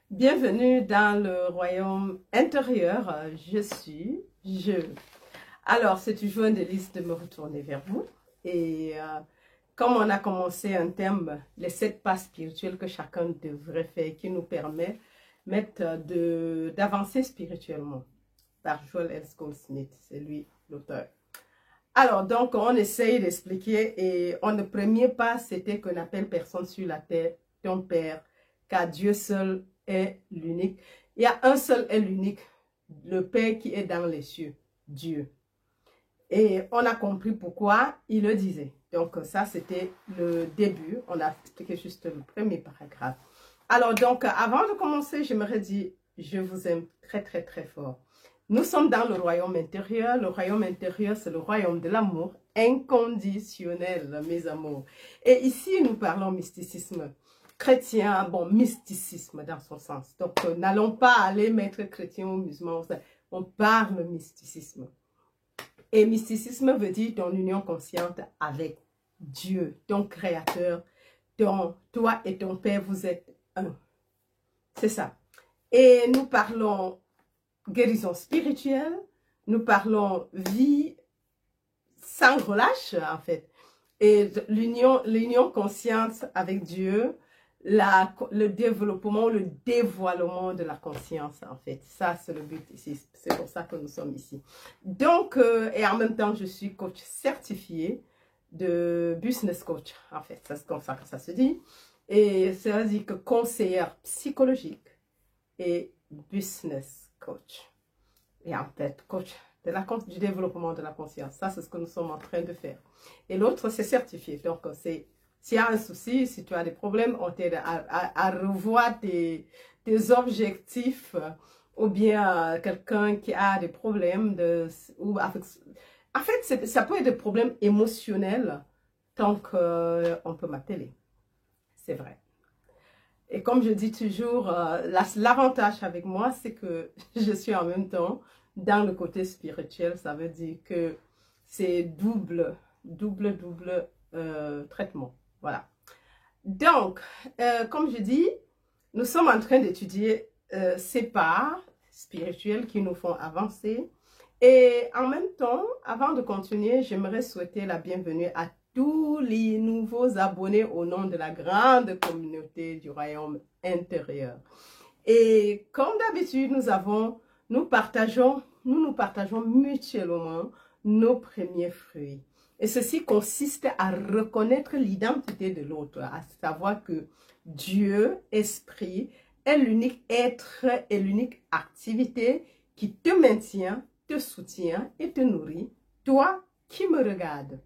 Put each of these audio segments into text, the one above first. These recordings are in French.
Bienvenue dans le royaume intérieur. Je. Alors, c'est toujours un délice de me retourner vers vous. Et comme on a commencé un thème, les 7 pas spirituels que chacun devrait faire, qui nous permettent d'avancer spirituellement, par Joel L. Goldsmith, c'est lui l'auteur. Alors, donc, on essaye d'expliquer et le premier pas, c'était qu'on n'appelle personne sur la terre ton Père, car Dieu seul est l'unique. Il y a un seul et l'unique, le Père qui est dans les cieux, Dieu. Et on a compris pourquoi il le disait. Donc, ça, c'était le début. On a expliqué juste le premier paragraphe. Alors, donc, avant de commencer, j'aimerais dire, je vous aime très, très, très fort. Nous sommes dans le royaume intérieur. Le royaume intérieur, c'est le royaume de l'amour inconditionnel, mes amours. Et ici, nous parlons mysticisme chrétien, bon, mysticisme dans son sens. Donc, n'allons pas aller mettre chrétien ou musulman. On parle mysticisme. Et mysticisme veut dire ton union consciente avec Dieu, ton créateur, toi et ton Père, vous êtes un. C'est ça. Et nous parlons guérison spirituelle, nous parlons vie sans relâche, en fait. Et l'union consciente avec Dieu, le développement, le dévoilement de la conscience, en fait. Ça, c'est le but ici. C'est pour ça que nous sommes ici. Donc, et en même temps, je suis coach certifié de business coach, en fait. C'est comme ça que ça se dit. Et ça veut dire que conseillère psychologique et business coach. Et en fait, coach du développement de la conscience. Ça, c'est ce que nous sommes en train de faire. Et l'autre, c'est certifié. Donc, c'est s'il y a un souci, si tu as des problèmes, on t'aide à revoir tes objectifs, ou bien quelqu'un qui a des problèmes en fait, ça peut être des problèmes émotionnels tant qu'on peut m'appeler. C'est vrai. Et comme je dis toujours, l'avantage avec moi, c'est que je suis en même temps dans le côté spirituel. Ça veut dire que c'est double traitement. Voilà. Donc, comme je dis, nous sommes en train d'étudier ces pas spirituels qui nous font avancer. Et en même temps, avant de continuer, j'aimerais souhaiter la bienvenue à tous les nouveaux abonnés au nom de la grande communauté du royaume intérieur. Et comme d'habitude, nous nous partageons mutuellement nos premiers fruits. Et ceci consiste à reconnaître l'identité de l'autre, à savoir que Dieu, Esprit, est l'unique être et l'unique activité qui te maintient, te soutient et te nourrit, toi qui me regardes.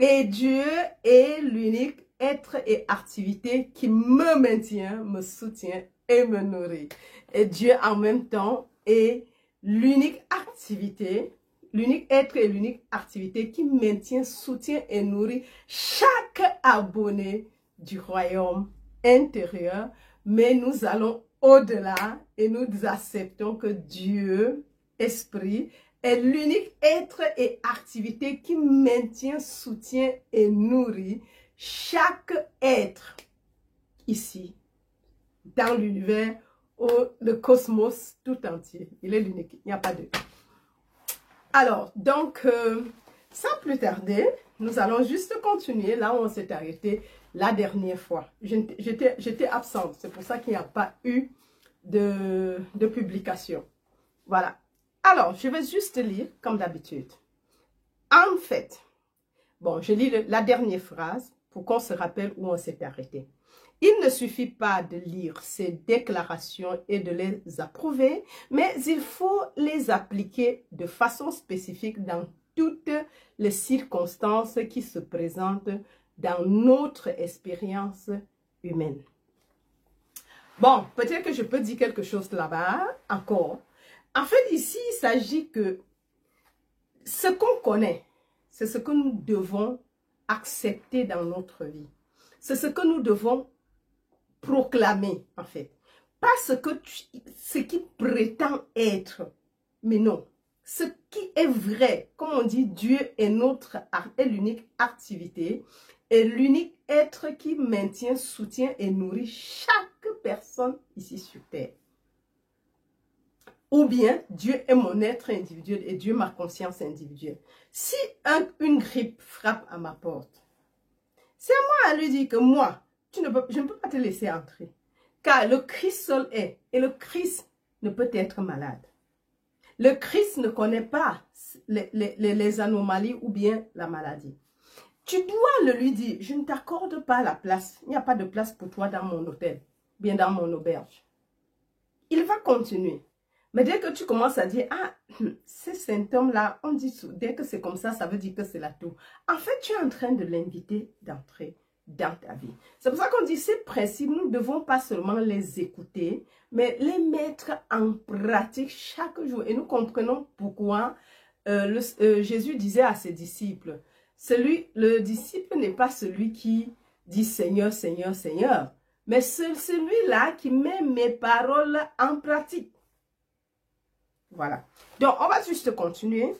Et Dieu est l'unique être et activité qui me maintient, me soutient et me nourrit. Et Dieu en même temps est l'unique activité, l'unique être et l'unique activité qui maintient, soutient et nourrit chaque abonné du royaume intérieur. Mais nous allons au-delà et nous acceptons que Dieu, Esprit, est l'unique être et activité qui maintient, soutient et nourrit chaque être ici, dans l'univers, le cosmos tout entier. Il est l'unique, il n'y a pas deux. Alors, donc, sans plus tarder, nous allons juste continuer là où on s'est arrêté la dernière fois. J'étais absente, c'est pour ça qu'il n'y a pas eu de publication. Voilà. Alors, je vais juste lire comme d'habitude. En fait, bon, je lis la dernière phrase pour qu'on se rappelle où on s'est arrêté. Il ne suffit pas de lire ces déclarations et de les approuver, mais il faut les appliquer de façon spécifique dans toutes les circonstances qui se présentent dans notre expérience humaine. Bon, peut-être que je peux dire quelque chose là-bas encore. En fait, ici, il s'agit que ce qu'on connaît, c'est ce que nous devons accepter dans notre vie. C'est ce que nous devons proclamer, en fait. Pas ce qui prétend être, mais non. Ce qui est vrai, comme on dit, Dieu est l'unique activité et l'unique être qui maintient, soutient et nourrit chaque personne ici sur terre. Ou bien, Dieu est mon être individuel et Dieu ma conscience individuelle. Si une grippe frappe à ma porte, c'est à moi à lui dire que moi, je ne peux pas te laisser entrer. Car le Christ seul est, et le Christ ne peut être malade. Le Christ ne connaît pas les anomalies ou bien la maladie. Tu dois le lui dire, je ne t'accorde pas la place. Il n'y a pas de place pour toi dans mon hôtel, bien dans mon auberge. Il va continuer. Mais dès que tu commences à dire, ah, ces symptômes-là, on dit, dès que c'est comme ça veut dire que c'est la toux. En fait, tu es en train de l'inviter d'entrer dans ta vie. C'est pour ça qu'on dit, ces principes, nous ne devons pas seulement les écouter, mais les mettre en pratique chaque jour. Et nous comprenons pourquoi Jésus disait à ses disciples, le disciple n'est pas celui qui dit Seigneur, Seigneur, Seigneur, mais c'est celui-là qui met mes paroles en pratique. Voilà. Donc, on va juste continuer.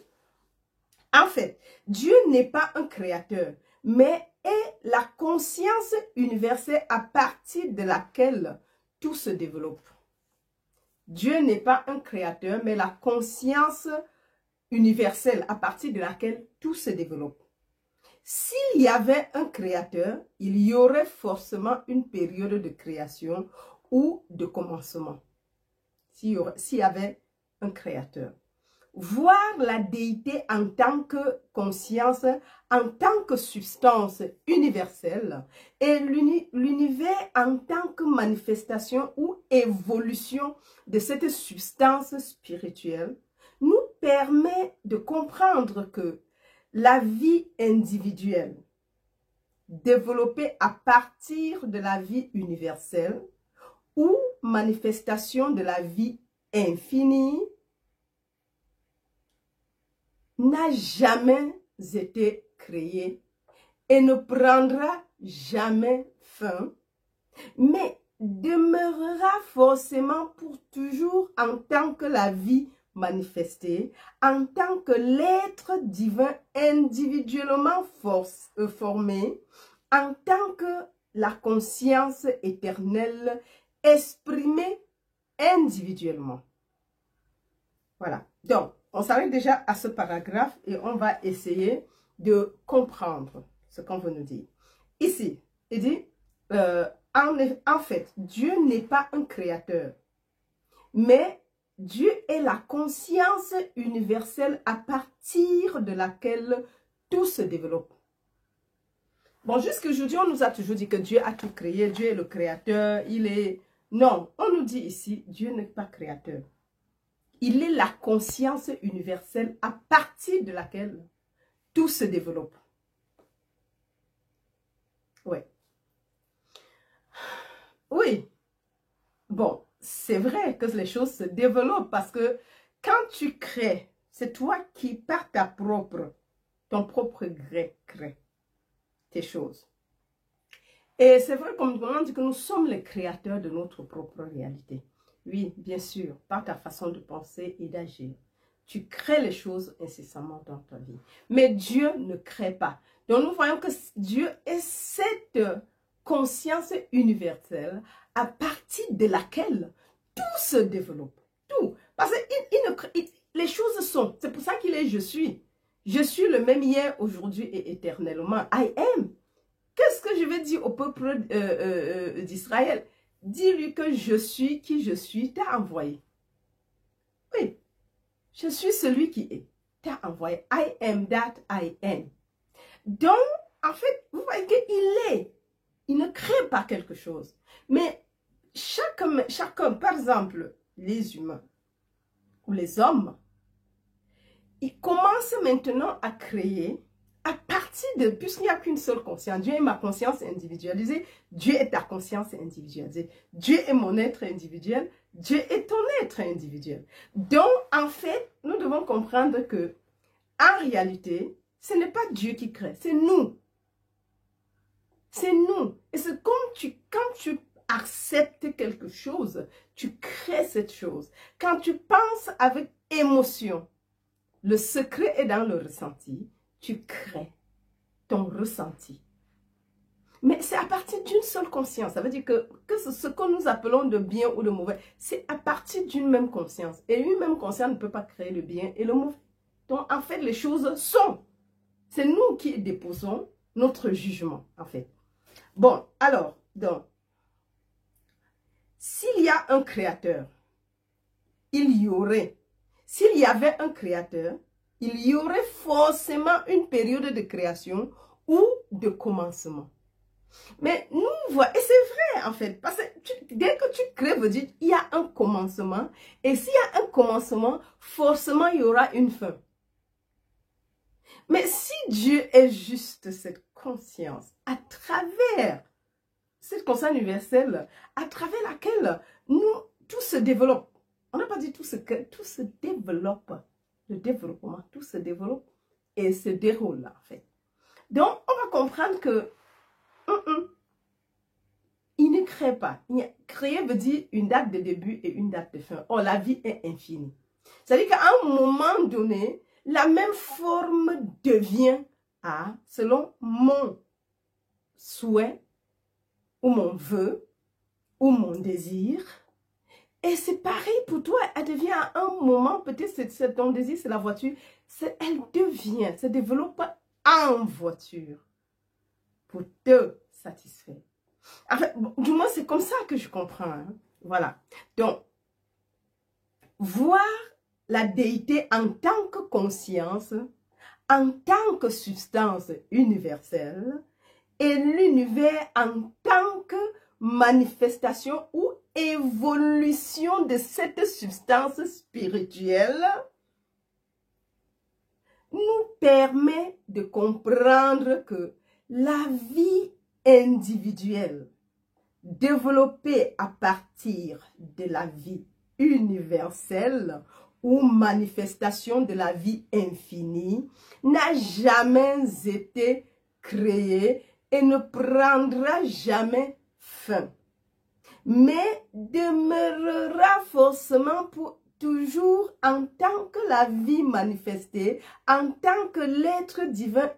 En fait, Dieu n'est pas un créateur, mais est la conscience universelle à partir de laquelle tout se développe. Dieu n'est pas un créateur, mais la conscience universelle à partir de laquelle tout se développe. S'il y avait un créateur, il y aurait forcément une période de création ou de commencement. S'il y avait un créateur. Voir la déité en tant que conscience, en tant que substance universelle et l'univers en tant que manifestation ou évolution de cette substance spirituelle nous permet de comprendre que la vie individuelle développée à partir de la vie universelle ou manifestation de la vie infinie n'a jamais été créée et ne prendra jamais fin, mais demeurera forcément pour toujours en tant que la vie manifestée, en tant que l'être divin individuellement formé, en tant que la conscience éternelle exprimée individuellement. Voilà. Donc, on s'arrête déjà à ce paragraphe et on va essayer de comprendre ce qu'on veut nous dire. Ici, il dit, en fait, Dieu n'est pas un créateur, mais Dieu est la conscience universelle à partir de laquelle tout se développe. Bon, jusqu'aujourd'hui, on nous a toujours dit que Dieu a tout créé, Dieu est le créateur, il est... Non, on nous dit ici, Dieu n'est pas créateur. Il est la conscience universelle à partir de laquelle tout se développe. Oui. Oui. Bon, c'est vrai que les choses se développent parce que quand tu crées, c'est toi qui, par ton propre gré, crée tes choses. Et c'est vrai, comme on dit que nous sommes les créateurs de notre propre réalité. Oui, bien sûr, par ta façon de penser et d'agir. Tu crées les choses incessamment dans ta vie. Mais Dieu ne crée pas. Donc nous voyons que Dieu est cette conscience universelle à partir de laquelle tout se développe. Tout. Parce que les choses sont. C'est pour ça qu'il est je suis. Je suis le même hier, aujourd'hui et éternellement. I am. Qu'est-ce que je vais dire au peuple d'Israël? Dis-lui que je suis qui je suis, t'as envoyé. Oui, je suis celui qui est, t'as envoyé. I am that I am. Donc, en fait, vous voyez qu'il est. Il ne crée pas quelque chose. Mais chacun, par exemple, les humains ou les hommes, ils commencent maintenant à créer à partir de, puisqu'il n'y a qu'une seule conscience, Dieu est ma conscience individualisée, Dieu est ta conscience individualisée, Dieu est mon être individuel, Dieu est ton être individuel. Donc, en fait, nous devons comprendre que, en réalité, ce n'est pas Dieu qui crée, c'est nous. C'est nous. Et c'est comme quand tu acceptes quelque chose, tu crées cette chose. Quand tu penses avec émotion, le secret est dans le ressenti. Tu crées ton ressenti. Mais c'est à partir d'une seule conscience. Ça veut dire que ce que nous appelons de bien ou de mauvais, c'est à partir d'une même conscience. Et une même conscience ne peut pas créer le bien et le mauvais. Donc, en fait, les choses sont. C'est nous qui déposons notre jugement, en fait. Bon, alors, donc, s'il y a un créateur, s'il y avait un créateur, il y aurait forcément une période de création ou de commencement. Mais nous, voilà, et c'est vrai en fait, parce que dès que tu crées, veut dire il y a un commencement, et s'il y a un commencement, forcément il y aura une fin. Mais si Dieu est juste cette conscience, à travers cette conscience universelle, à travers laquelle tout se développe, on n'a pas dit tout se développe, le développement, tout se développe et se déroule en fait. Donc, on va comprendre que il ne crée pas. Créer veut dire une date de début et une date de fin. Or, la vie est infinie. C'est-à-dire qu'à un moment donné, la même forme devient selon mon souhait, ou mon vœu, ou mon désir. Et c'est pareil pour toi. Elle devient à un moment, peut-être c'est ton désir, c'est la voiture. Elle devient, se développe en voiture pour te satisfaire. Enfin, du moins, c'est comme ça que je comprends. Hein. Voilà. Donc, voir la déité en tant que conscience, en tant que substance universelle, et l'univers en tant que manifestation ou évolution de cette substance spirituelle, nous permet de comprendre que la vie individuelle développée à partir de la vie universelle ou manifestation de la vie infinie n'a jamais été créée et ne prendra jamais fin, mais demeurera forcément pour toujours en tant que la vie manifestée, en tant que l'être divin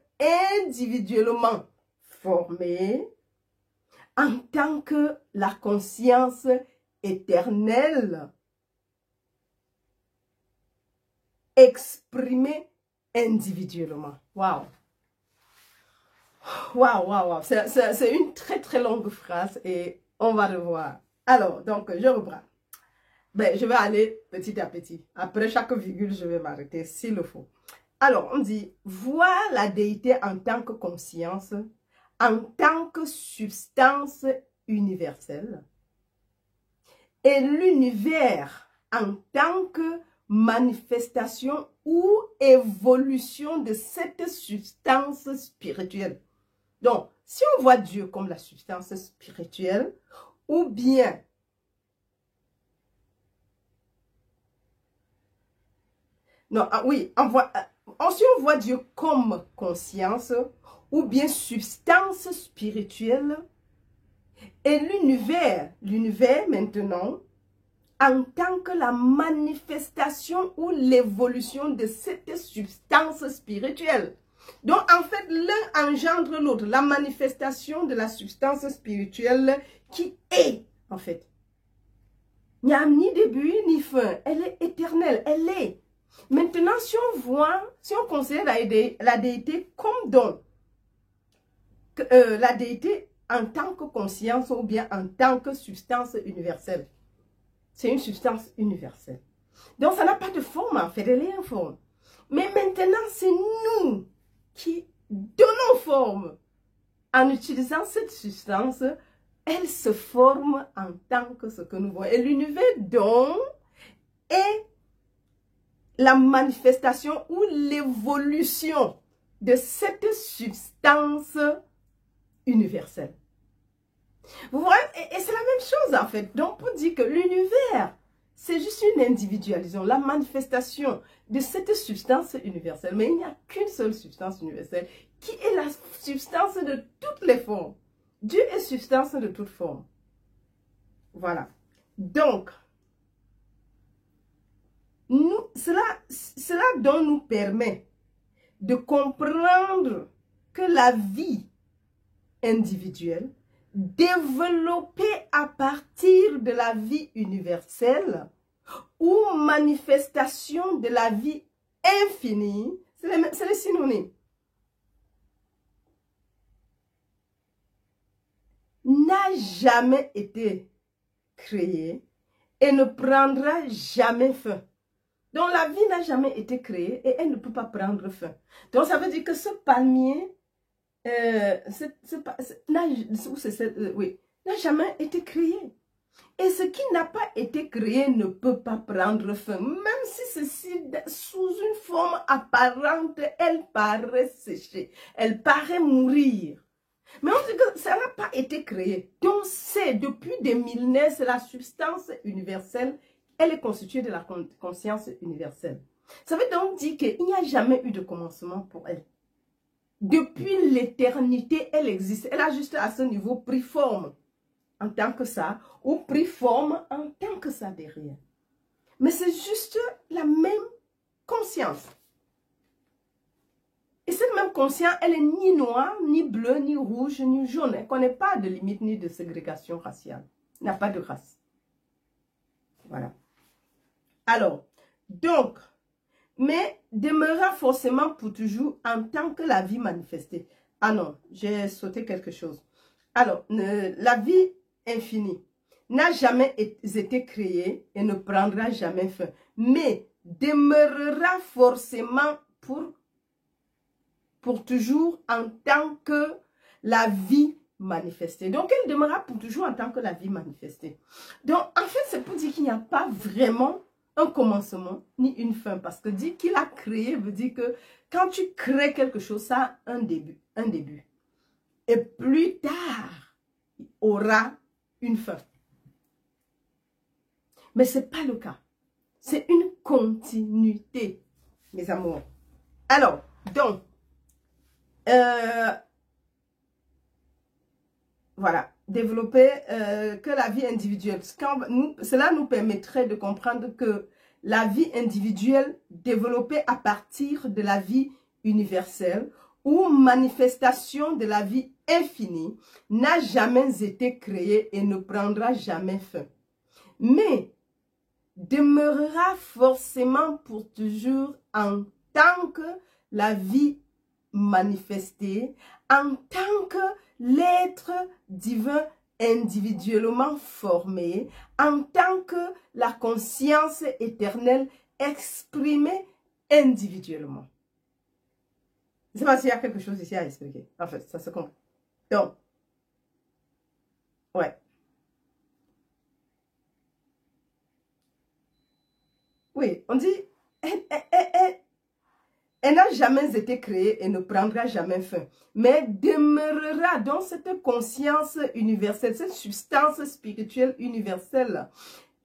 individuellement formé, en tant que la conscience éternelle exprimée individuellement. Waouh! Waouh, waouh, waouh. C'est une très, très longue phrase et on va le voir. Alors, donc, je reprends. Ben, je vais aller petit à petit. Après chaque virgule, je vais m'arrêter s'il le faut. Alors, on dit, voir la déité en tant que conscience, en tant que substance universelle, et l'univers en tant que manifestation ou évolution de cette substance spirituelle. Donc, si on voit Dieu comme la substance spirituelle, ou bien non, oui, si on voit Dieu comme conscience, ou bien substance spirituelle, et l'univers maintenant, en tant que la manifestation ou l'évolution de cette substance spirituelle. Donc, en fait, l'un engendre l'autre, la manifestation de la substance spirituelle qui est, en fait. Il n'y a ni début ni fin, elle est éternelle, elle est. Maintenant, si on considère la déité comme don, la déité en tant que conscience ou bien en tant que substance universelle, c'est une substance universelle. Donc, ça n'a pas de forme, en fait, elle est informe. Mais maintenant, c'est nous qui donnons forme. En utilisant cette substance, elle se forme en tant que ce que nous voyons. Et l'univers, donc, est la manifestation ou l'évolution de cette substance universelle. Vous voyez, et c'est la même chose en fait. Donc, pour dire que l'univers, c'est juste une individualisation, la manifestation de cette substance universelle. Mais il n'y a qu'une seule substance universelle qui est la substance de toutes les formes. Dieu est substance de toutes formes. Voilà. Donc, cela donc nous permet de comprendre que la vie individuelle, développée à partir de la vie universelle ou manifestation de la vie infinie, c'est les synonymes, n'a jamais été créée et ne prendra jamais fin. Donc la vie n'a jamais été créée et elle ne peut pas prendre fin. Donc ça veut dire que ce palmier n'a jamais été créé. Et ce qui n'a pas été créé ne peut pas prendre fin. Même si ceci, sous une forme apparente, elle paraît sécher, elle paraît mourir. Mais on dit que ça n'a pas été créé. Donc c'est depuis des millénaires, c'est la substance universelle. Elle est constituée de la conscience universelle. Ça veut donc dire qu'il n'y a jamais eu de commencement pour elle. Depuis l'éternité, elle existe. Elle a juste à ce niveau pris forme en tant que ça, ou pris forme en tant que ça derrière. Mais c'est juste la même conscience. Et cette même conscience, elle est ni noire, ni bleue, ni rouge, ni jaune. Elle ne connaît pas de limite ni de ségrégation raciale. Elle n'a pas de race. Voilà. Alors, donc, mais demeurera forcément pour toujours en tant que la vie manifestée. Ah non, j'ai sauté quelque chose. Alors, la vie infinie n'a jamais été créée et ne prendra jamais fin, mais demeurera forcément pour toujours en tant que la vie manifestée. Donc, elle demeurera pour toujours en tant que la vie manifestée. Donc, en fait, c'est pour dire qu'il n'y a pas vraiment un commencement ni une fin. Parce que dire qu'il a créé veut dire que quand tu crées quelque chose, ça a un début. Et plus tard, il aura une fin. Mais ce n'est pas le cas. C'est une continuité, mes amours. Alors, donc, voilà, développer que la vie individuelle. Cela nous permettrait de comprendre que la vie individuelle développée à partir de la vie universelle ou manifestation de la vie infinie n'a jamais été créée et ne prendra jamais fin. Mais demeurera forcément pour toujours en tant que la vie manifestée, en tant que l'être divin individuellement formé, en tant que la conscience éternelle exprimée individuellement. Je ne sais pas s'il y a quelque chose ici à expliquer. En fait, ça se comprend. Donc, ouais. Oui, on dit, elle n'a jamais été créée et ne prendra jamais fin, mais demeurera dans cette conscience universelle, cette substance spirituelle universelle.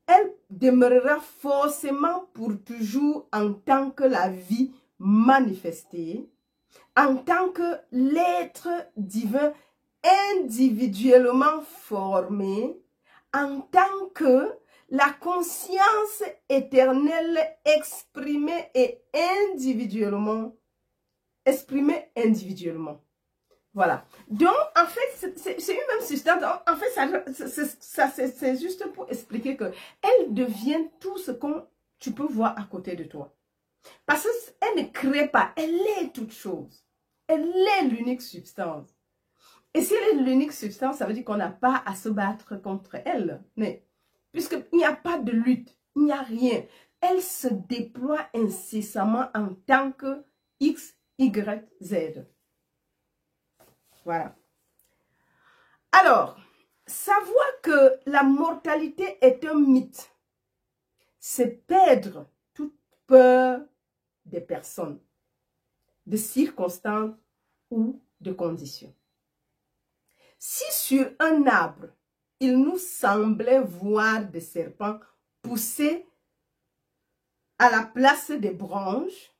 Elle demeurera forcément pour toujours en tant que la vie manifestée, en tant que l'être divin individuellement formé, en tant que la conscience éternelle exprimée individuellement. Voilà. Donc, en fait, c'est une même substance. En fait, c'est juste pour expliquer que elle devient tout ce que tu peux voir à côté de toi. Parce qu'elle ne crée pas, elle est toute chose. Elle est l'unique substance. Et si elle est l'unique substance, ça veut dire qu'on n'a pas à se battre contre elle. Mais puisqu'il n'y a pas de lutte, il n'y a rien. Elle se déploie incessamment en tant que X, Y, Z. Voilà. Alors, savoir que la mortalité est un mythe, c'est perdre toute peur des personnes, de circonstances ou de conditions. Si sur un arbre, il nous semblait voir des serpents pousser à la place des branches,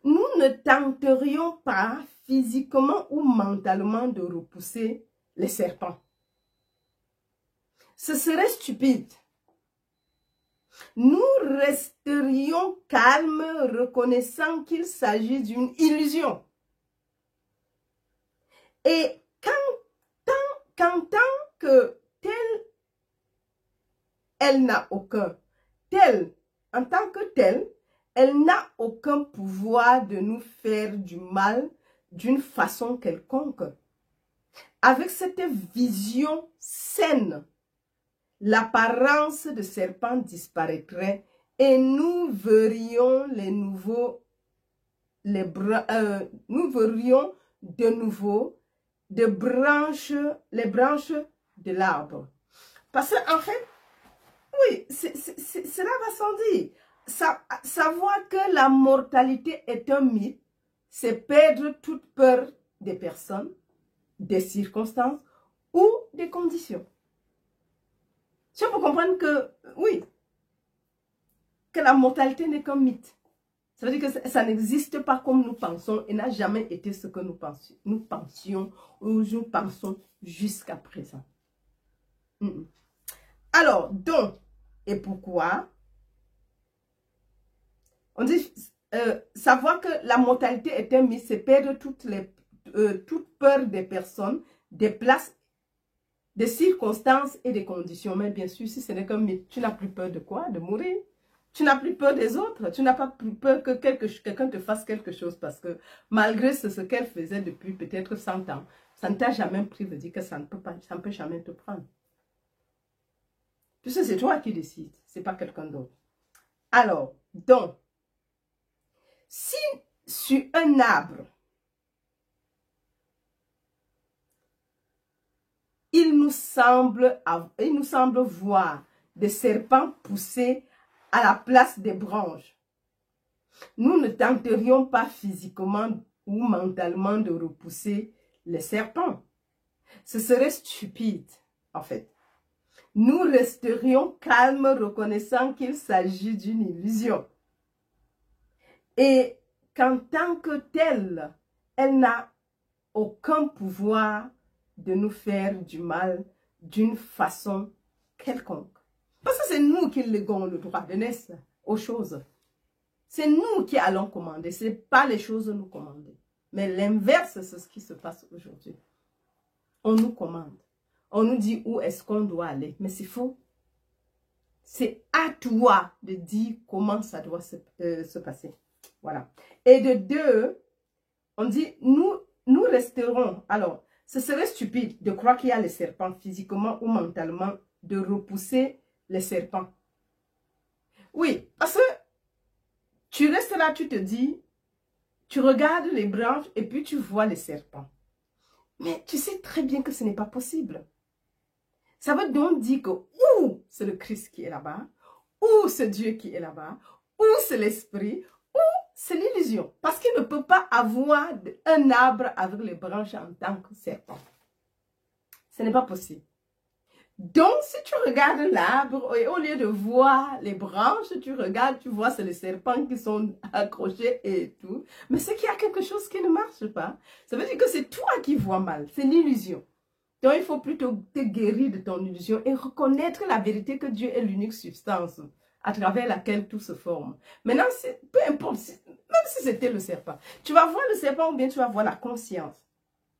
nous ne tenterions pas physiquement ou mentalement de repousser les serpents. Ce serait stupide. Nous resterions calmes, reconnaissant qu'il s'agit d'une illusion. Et quand qu'en tant que telle, elle n'a aucun. En tant que telle, elle n'a aucun pouvoir de nous faire du mal d'une façon quelconque. Avec cette vision saine, l'apparence de serpent disparaîtrait et nous verrions nous verrions de nouveau les branches de l'arbre. Parce qu'en fait, oui, cela va sans dire. Savoir que la mortalité est un mythe, c'est perdre toute peur des personnes, des circonstances ou des conditions. Si on peut comprendre que, oui, que la mortalité n'est qu'un mythe. Ça veut dire que ça n'existe pas comme nous pensons et n'a jamais été ce que nous pensions ou nous pensons jusqu'à présent. Alors, donc, et pourquoi? On dit, savoir que la mortalité est un mythe, c'est perdre toute peur des personnes, des places, des circonstances et des conditions. Mais bien sûr, si ce n'est qu'un mythe, tu n'as plus peur de quoi? De mourir. Tu n'as plus peur des autres. Tu n'as pas plus peur que quelqu'un te fasse quelque chose parce que malgré ce qu'elle faisait depuis peut-être 100 ans, ça ne t'a jamais pris de dire que ça ne peut jamais te prendre. Puisque c'est toi qui décides, ce n'est pas quelqu'un d'autre. Alors, donc, si sur un arbre, il nous semble voir des serpents pousser à la place des branches, nous ne tenterions pas physiquement ou mentalement de repousser les serpents. Ce serait stupide, en fait. Nous resterions calmes, reconnaissant qu'il s'agit d'une illusion. Et qu'en tant que telle, elle n'a aucun pouvoir de nous faire du mal d'une façon quelconque. Parce que c'est nous qui léguons le droit de naître aux choses. C'est nous qui allons commander, ce n'est pas les choses nous commander. Mais l'inverse, c'est ce qui se passe aujourd'hui. On nous commande. On nous dit où est-ce qu'on doit aller. Mais c'est faux. C'est à toi de dire comment ça doit se passer. Voilà. Et de deux, on dit nous resterons. Alors, ce serait stupide de croire qu'il y a les serpents physiquement ou mentalement, de repousser les serpents. Oui, parce que tu restes là, tu te dis, tu regardes les branches et puis tu vois les serpents. Mais tu sais très bien que ce n'est pas possible. Ça veut donc dire que ou c'est le Christ qui est là-bas, ou c'est Dieu qui est là-bas, ou c'est l'esprit, ou c'est l'illusion. Parce qu'il ne peut pas avoir un arbre avec les branches en tant que serpent. Ce n'est pas possible. Donc, si tu regardes l'arbre, et au lieu de voir les branches, tu regardes, tu vois, c'est les serpents qui sont accrochés et tout. Mais c'est qu'il y a quelque chose qui ne marche pas. Ça veut dire que c'est toi qui vois mal. C'est l'illusion. Donc, il faut plutôt te guérir de ton illusion et reconnaître la vérité que Dieu est l'unique substance à travers laquelle tout se forme. Maintenant, peu importe, même si c'était le serpent, tu vas voir le serpent ou bien tu vas voir la conscience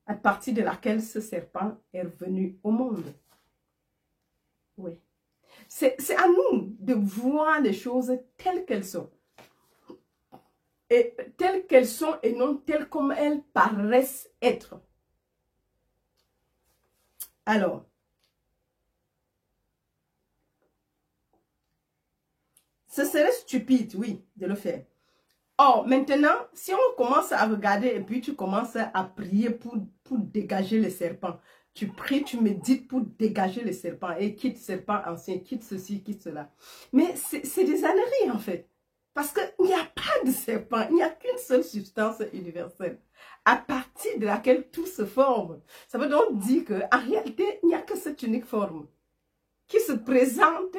à partir de laquelle ce serpent est revenu au monde. Oui. C'est à nous de voir les choses telles qu'elles sont. Et telles qu'elles sont et non telles comme elles paraissent être. Alors, ce serait stupide, oui, de le faire. Or, maintenant, si on commence à regarder et puis tu commences à prier pour dégager les serpents, tu pries, tu médites pour dégager les serpents et quitte serpent ancien, quitte ceci, quitte cela. Mais c'est des âneries en fait. Parce qu'il n'y a pas de serpent, il n'y a qu'une seule substance universelle à partir de laquelle tout se forme. Ça veut donc dire qu'en réalité, il n'y a que cette unique forme qui se présente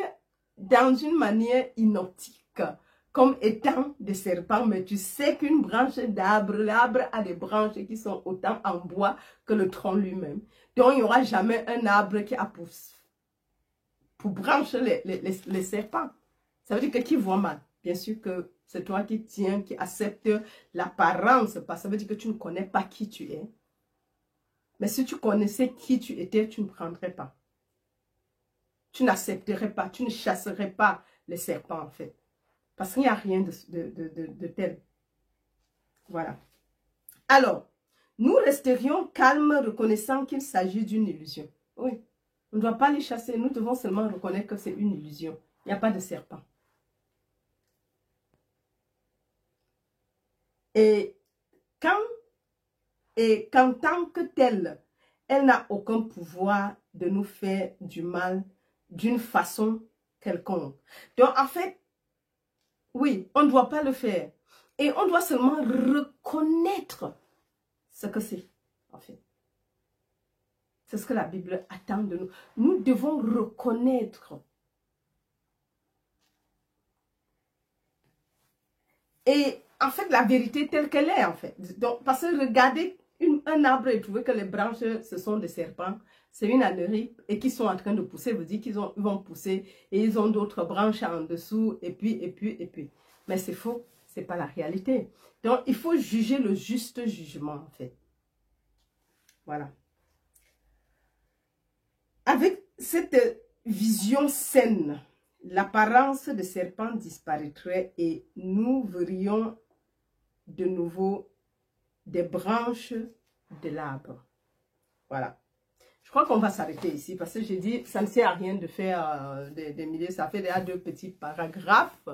dans une manière inoptique comme étant des serpents, mais tu sais qu'une branche d'arbre, l'arbre a des branches qui sont autant en bois que le tronc lui-même. Donc, il n'y aura jamais un arbre qui a pour branche les serpents. Ça veut dire que qui voit mal? Bien sûr que c'est toi qui tiens, qui accepte l'apparence, parce que ça veut dire que tu ne connais pas qui tu es. Mais si tu connaissais qui tu étais, tu ne prendrais pas. Tu n'accepterais pas, tu ne chasserais pas les serpents en fait. Parce qu'il n'y a rien de tel. Voilà. Alors, nous resterions calmes, reconnaissant qu'il s'agit d'une illusion. Oui, on ne doit pas les chasser, nous devons seulement reconnaître que c'est une illusion. Il n'y a pas de serpent. Et qu'en tant que telle, elle n'a aucun pouvoir de nous faire du mal d'une façon quelconque. Donc, en fait, oui, on ne doit pas le faire. Et on doit seulement reconnaître ce que c'est, en fait. C'est ce que la Bible attend de nous. Nous devons reconnaître. Et en fait, la vérité telle qu'elle est, en fait. Donc, parce que regardez un arbre et trouver que les branches, ce sont des serpents. C'est une ânerie et qui sont en train de pousser, vous dites qu'ils vont pousser et ils ont d'autres branches en dessous et puis. Mais c'est faux, c'est pas la réalité. Donc, il faut juger le juste jugement, en fait. Voilà. Avec cette vision saine, l'apparence de serpent disparaîtrait et nous verrions de nouveau des branches de l'arbre. Voilà. Je crois qu'on va s'arrêter ici parce que j'ai dit, ça ne sert à rien de faire des milliers, ça fait déjà 2 petits paragraphes.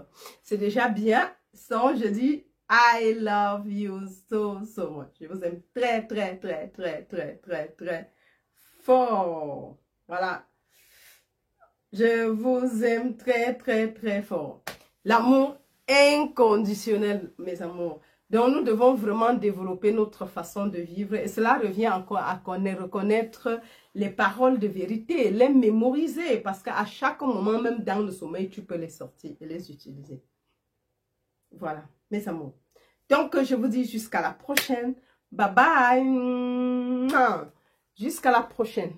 C'est déjà bien. Donc, je dis, I love you so, so much. Je vous aime très, très, très, très, très, très, très fort. Voilà. Je vous aime très, très, très fort. L'amour inconditionnel, mes amours. Donc, nous devons vraiment développer notre façon de vivre. Et cela revient encore à reconnaître les paroles de vérité, les mémoriser. Parce qu'à chaque moment, même dans le sommeil, tu peux les sortir et les utiliser. Voilà, mes amours. Donc, je vous dis jusqu'à la prochaine. Bye bye. Jusqu'à la prochaine.